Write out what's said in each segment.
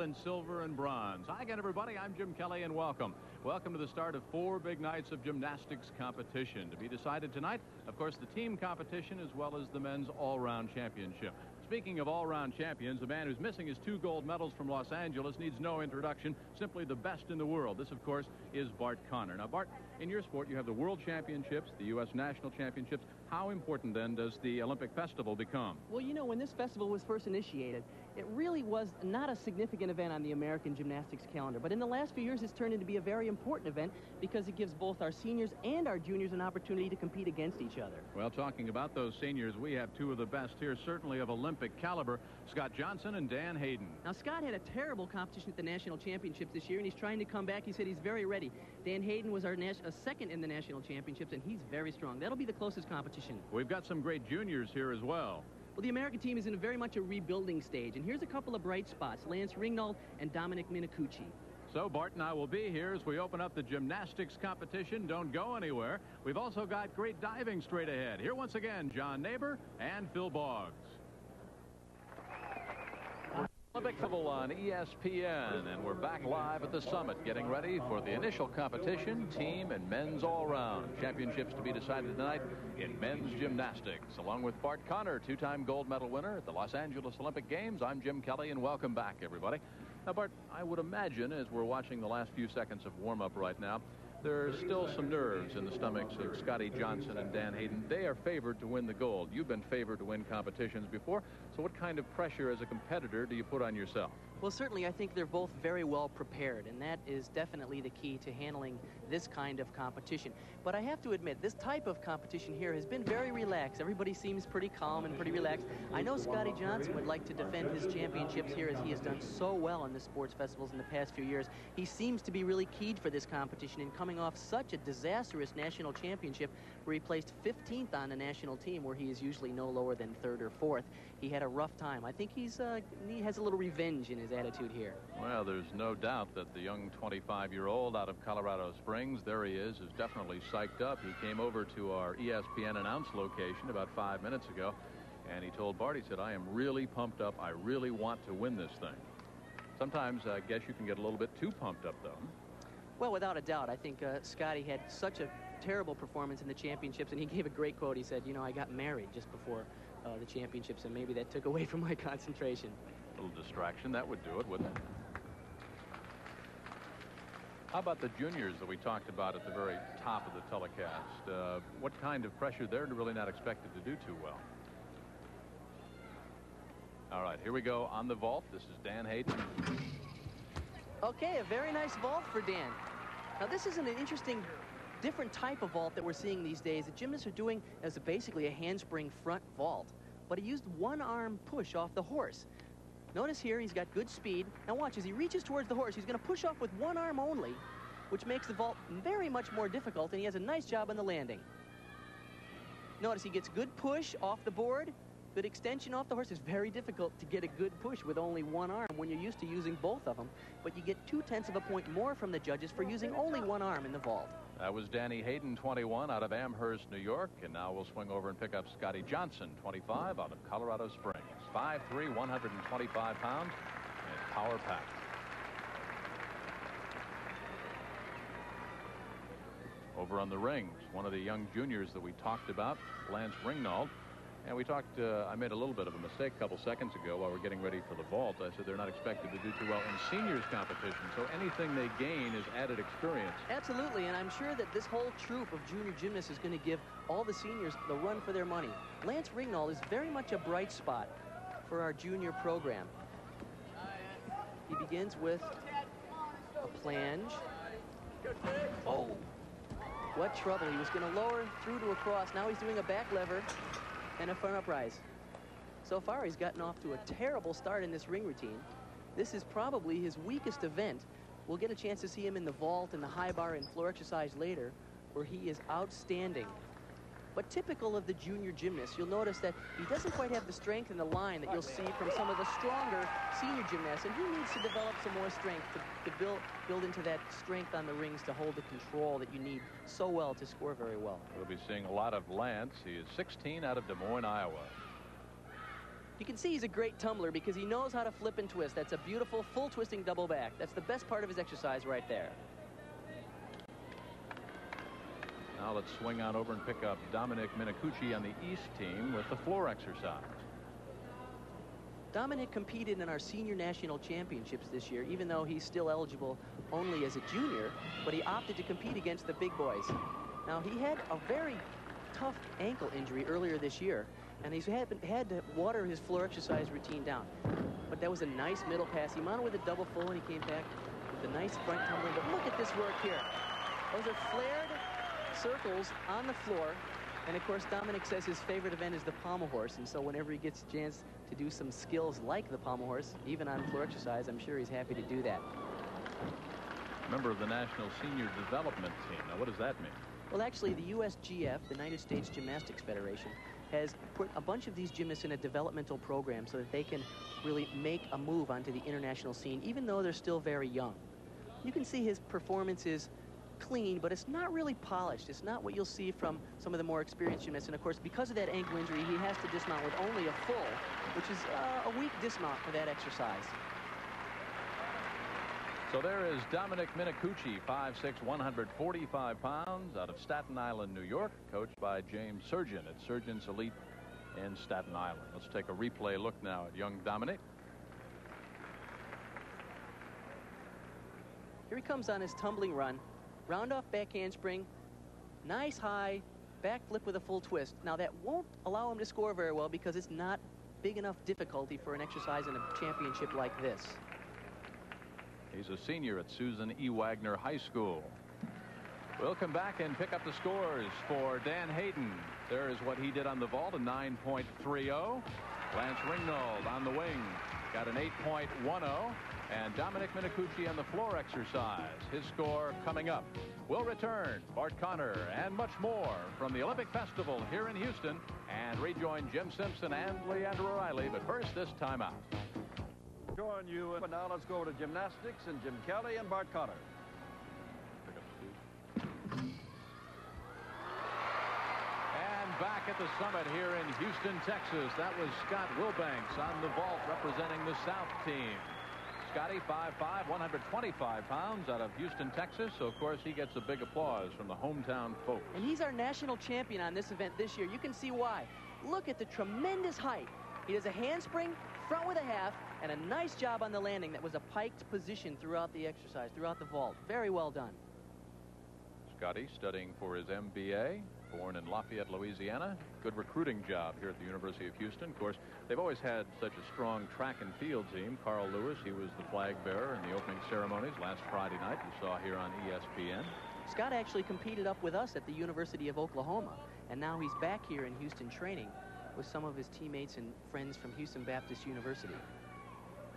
in silver and bronze. Hi again, everybody. I'm Jim Kelly, and welcome. Welcome to the start of 4 big nights of gymnastics competition. To be decided tonight, of course, the team competition as well as the men's all-round championship. Speaking of all-round champions, a man who's missing his 2 gold medals from Los Angeles needs no introduction, simply the best in the world. This, of course, is Bart Conner. Now, Bart, in your sport, you have the World Championships, the U.S. National Championships. How important, then, does the Olympic Festival become? Well, you know, when this festival was first initiated, it really was not a significant event on the American gymnastics calendar. But in the last few years, it's turned into be a very important event because it gives both our seniors and our juniors an opportunity to compete against each other. Well, talking about those seniors, we have 2 of the best here, certainly of Olympic caliber, Scott Johnson and Dan Hayden. Now, Scott had a terrible competition at the national championships this year, and he's trying to come back. He said he's very ready. Dan Hayden was our second in the national championships, and he's very strong. That'll be the closest competition. We've got some great juniors here as well. Well, the American team is in very much a rebuilding stage, and here's a couple of bright spots, Lance Ringnauld and Dominic Minicucci. So Bart and I will be here as we open up the gymnastics competition. Don't go anywhere. We've also got great diving straight ahead. Here once again, John Neighbor and Phil Boggs. Olympic Festival on ESPN, and we're back live at the summit getting ready for the initial competition, team and men's all-round championships to be decided tonight in men's gymnastics. Along with Bart Conner, 2-time gold medal winner at the Los Angeles Olympic Games, I'm Jim Kelly, and welcome back, everybody. Now, Bart, I would imagine as we're watching the last few seconds of warm-up right now, there's still some nerves in the stomachs of Scotty Johnson and Dan Hayden. They are favored to win the gold. You've been favored to win competitions before. So what kind of pressure as a competitor do you put on yourself? Well, certainly, I think they're both very well prepared, and that is definitely the key to handling this kind of competition. But I have to admit, this type of competition here has been very relaxed. Everybody seems pretty calm and pretty relaxed. I know Scotty Johnson would like to defend his championships here, as he has done so well in the sports festivals in the past few years. He seems to be really keyed for this competition, and coming off such a disastrous national championship where he placed 15th on the national team, where he is usually no lower than 3rd or 4th. He had a rough time. I think he has a little revenge in his attitude here. Well, there's no doubt that the young 25-year-old out of Colorado Springs, there he is definitely psyched up. He came over to our ESPN announce location about 5 minutes ago, and he told Bart, he said, I am really pumped up. I really want to win this thing. Sometimes I guess you can get a little bit too pumped up, though. Well, without a doubt, I think Scotty had such a terrible performance in the championships, and he gave a great quote. He said, you know, I got married just before the championships, and maybe that took away from my concentration. A little distraction, that would do it, wouldn't it? How about the juniors that we talked about at the very top of the telecast? What kind of pressure they're really not expected to do too well? All right, here we go on the vault. This is Dan Hayden. Okay, a very nice vault for Dan. Now, this is an interesting, different type of vault that we're seeing these days. The gymnasts are doing as basically a handspring front vault, but he used one arm push off the horse. Notice here he's got good speed. Now watch, as he reaches towards the horse, he's going to push off with one arm only, which makes the vault very much more difficult, and he has a nice job on the landing. Notice he gets good push off the board, good extension off the horse. It's very difficult to get a good push with only one arm when you're used to using both of them, but you get 0.2 of a point more from the judges for using only one arm in the vault. That was Danny Hayden, 21, out of Amherst, New York. And now we'll swing over and pick up Scotty Johnson, 25, out of Colorado Springs. 5'3", 125 pounds, and power packed. Over on the rings, one of the young juniors that we talked about, Lance Ringnauld. And we talked, I made a little bit of a mistake a couple seconds ago while we're getting ready for the vault. I said they're not expected to do too well in seniors competition, so anything they gain is added experience. Absolutely, and I'm sure that this whole troop of junior gymnasts is going to give all the seniors the run for their money. Lance Ringnauld is very much a bright spot for our junior program. He begins with a plunge. Oh, what trouble. He was going to lower through to a cross. Now he's doing a back lever and a front uprise. So far, he's gotten off to a terrible start in this ring routine. This is probably his weakest event. We'll get a chance to see him in the vault and the high bar and floor exercise later, where he is outstanding. But typical of the junior gymnast, you'll notice that he doesn't quite have the strength in the line that you'll see from some of the stronger senior gymnasts, and he needs to develop some more strength to build into that strength on the rings to hold the control that you need so well to score very well. We'll be seeing a lot of Lance. He is 16 out of Des Moines, Iowa. You can see he's a great tumbler because he knows how to flip and twist. That's a beautiful full twisting double back. That's the best part of his exercise right there. Now let's swing on over and pick up Dominic Minicucci on the East team with the floor exercise. Dominic competed in our senior national championships this year, even though he's still eligible only as a junior, but he opted to compete against the big boys. Now, he had a very tough ankle injury earlier this year, and he's had to water his floor exercise routine down. But that was a nice middle pass. He mounted with a double full, and he came back with a nice front tumbling. But look at this work here. Those are flared circles on the floor. And, of course, Dominic says his favorite event is the pommel horse. And so whenever he gets a chance to do some skills like the pommel horse, even on floor exercise, I'm sure he's happy to do that. Member of the National Senior Development Team. Now, what does that mean? Well, actually, the USGF, the United States Gymnastics Federation, has put a bunch of these gymnasts in a developmental program so that they can really make a move onto the international scene, even though they're still very young. You can see his performance is clean, but it's not really polished. It's not what you'll see from some of the more experienced gymnasts. And, of course, because of that ankle injury, he has to dismount with only a full, which is a weak dismount for that exercise. So there is Dominic Minicucci, 5'6", 145 pounds, out of Staten Island, New York, coached by James Surgeon at Surgeon's Elite in Staten Island. Let's take a replay look now at young Dominic. Here he comes on his tumbling run. Round off back handspring. Nice high back flip with a full twist. Now, that won't allow him to score very well because it's not big enough difficulty for an exercise in a championship like this. He's a senior at Susan E. Wagner High School. We'll come back and pick up the scores for Dan Hayden. There is what he did on the vault, a 9.30. Lance Ringnold on the wing got an 8.10. And Dominic Minicucci on the floor exercise. His score coming up. We'll return Bart Connor and much more from the Olympic Festival here in Houston and rejoin Jim Simpson and Leandra Riley. But first, this time out. Join you. And now let's go to gymnastics and Jim Kelly and Bart Connor. And back at the summit here in Houston, Texas. That was Scott Wilbanks on the vault representing the South team. Scotty, 5'5", 125 pounds, out of Houston, Texas. So, of course, he gets a big applause from the hometown folks. And he's our national champion on this event this year. You can see why. Look at the tremendous height. He does a handspring, front with a half, and a nice job on the landing. That was a piked position throughout the exercise, throughout the vault. Very well done. Scotty studying for his MBA, born in Lafayette, Louisiana. Good recruiting job here at the University of Houston. Of course, they've always had such a strong track and field team. Carl Lewis, he was the flag bearer in the opening ceremonies last Friday night. You saw here on ESPN. Scott actually competed up with us at the University of Oklahoma, and now he's back here in Houston training with some of his teammates and friends from Houston Baptist University.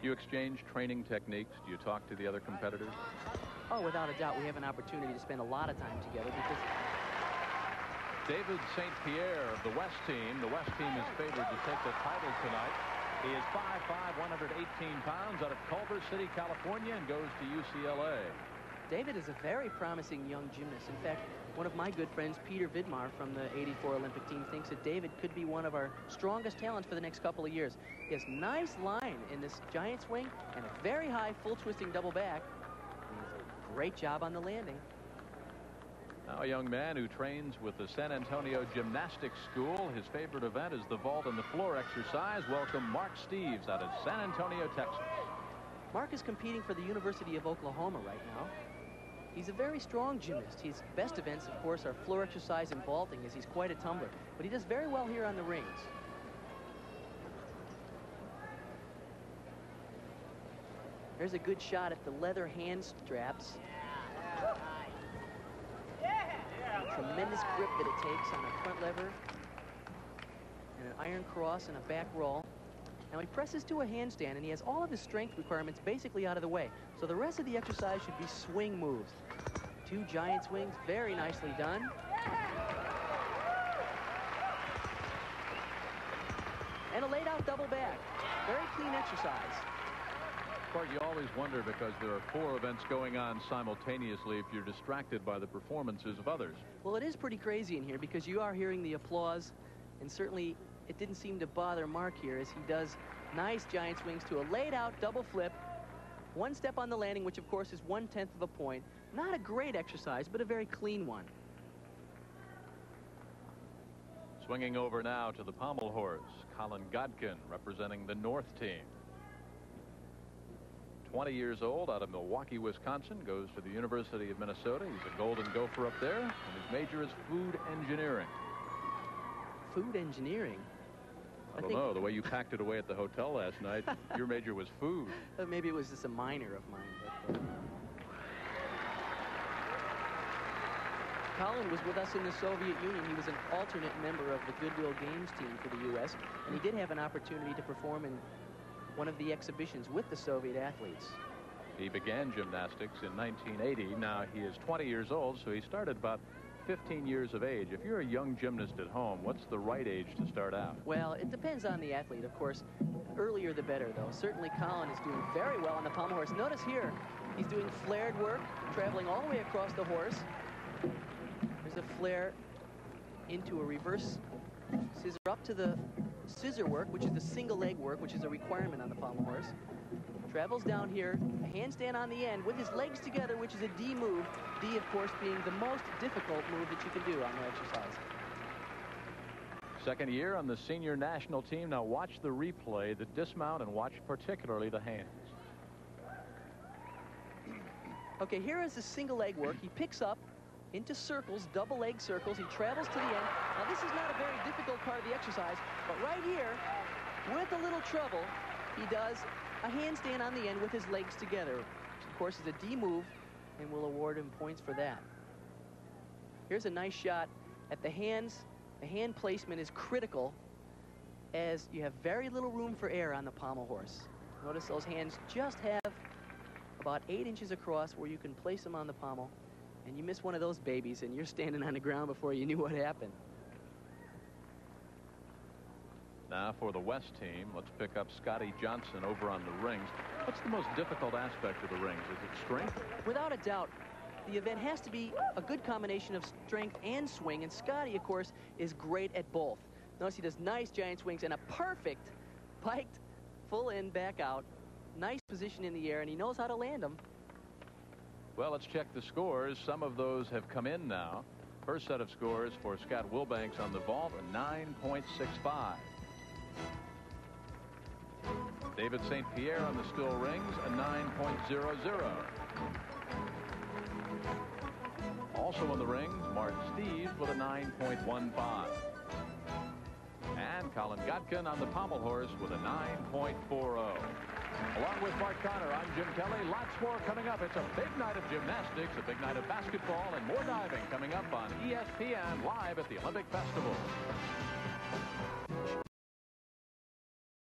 Do you exchange training techniques? Do you talk to the other competitors? Oh, without a doubt, we have an opportunity to spend a lot of time together because David St. Pierre of the West team. The West team is favored to take the title tonight. He is 5'5", 118 pounds, out of Culver City, California, and goes to UCLA. David is a very promising young gymnast. In fact, one of my good friends, Peter Vidmar from the '84 Olympic team, thinks that David could be one of our strongest talents for the next couple of years. He has nice line in this giant swing and a very high full twisting double back. And he does a great job on the landing. Now a young man who trains with the San Antonio Gymnastics School. His favorite event is the vault and the floor exercise. Welcome Mark Steves out of San Antonio, Texas. Mark is competing for the University of Oklahoma right now. He's a very strong gymnast. His best events, of course, are floor exercise and vaulting, as he's quite a tumbler. But he does very well here on the rings. There's a good shot at the leather hand straps. Tremendous grip that it takes on a front lever and an iron cross and a back roll. Now he presses to a handstand, and he has all of his strength requirements basically out of the way. So the rest of the exercise should be swing moves. Two giant swings, very nicely done. And a laid out double back. Very clean exercise. Bart, you always wonder, because there are 4 events going on simultaneously, if you're distracted by the performances of others. Well, it is pretty crazy in here because you are hearing the applause, and certainly it didn't seem to bother Mark here as he does nice giant swings to a laid out double flip. One step on the landing, which of course is 1/10 of a point. Not a great exercise, but a very clean one. Swinging over now to the pommel horse, Colin Godkin, representing the North team. 20 years old, out of Milwaukee, Wisconsin, goes to the University of Minnesota. He's a Golden Gopher up there, and his major is food engineering. Food engineering? I don't know. The way you packed it away at the hotel last night, your major was food. Maybe it was just a minor of mine. But, Colin was with us in the Soviet Union. He was an alternate member of the Goodwill Games team for the U.S., and he did have an opportunity to perform in one of the exhibitions with the Soviet athletes. He began gymnastics in 1980. Now he is 20 years old, so he started about 15 years of age. If you're a young gymnast at home, what's the right age to start out? Well, it depends on the athlete, of course. Earlier the better, though. Certainly Colin is doing very well on the pommel horse. Notice here, he's doing flared work, traveling all the way across the horse. There's a flare into a reverse scissor up to the scissor work, which is the single leg work, which is a requirement on the pommel horse. Travels down here, a handstand on the end with his legs together, which is a D move. D, of course, being the most difficult move that you can do on the exercise. Second year on the senior national team. Now watch the replay, the dismount, and watch particularly the hands. Okay, here is the single leg work. He picks up into circles, double leg circles. He travels to the end. Now, this is not a very difficult part of the exercise, but right here, with a little trouble, he does a handstand on the end with his legs together, which of course is a D move, and we'll award him points for that. Here's a nice shot at the hands. The hand placement is critical as you have very little room for air on the pommel horse. Notice those hands just have about 8 inches across where you can place them on the pommel, and you miss one of those babies and you're standing on the ground before you knew what happened. Now for the West team, let's pick up Scotty Johnson over on the rings. What's the most difficult aspect of the rings? Is it strength? Without a doubt, the event has to be a good combination of strength and swing, and Scotty, of course, is great at both. Notice he does nice giant swings and a perfect piked full in, back out. Nice position in the air, and he knows how to land them. Well, let's check the scores. Some of those have come in now. First set of scores for Scott Wilbanks on the vault, a 9.65. David St. Pierre on the still rings, a 9.00. Also in the rings, Mark Steeves with a 9.15. And Colin Godkin on the pommel horse with a 9.40. Along with Mark Connor, I'm Jim Kelly. Lots more coming up. It's a big night of gymnastics, a big night of basketball, and more diving coming up on ESPN live at the Olympic Festival.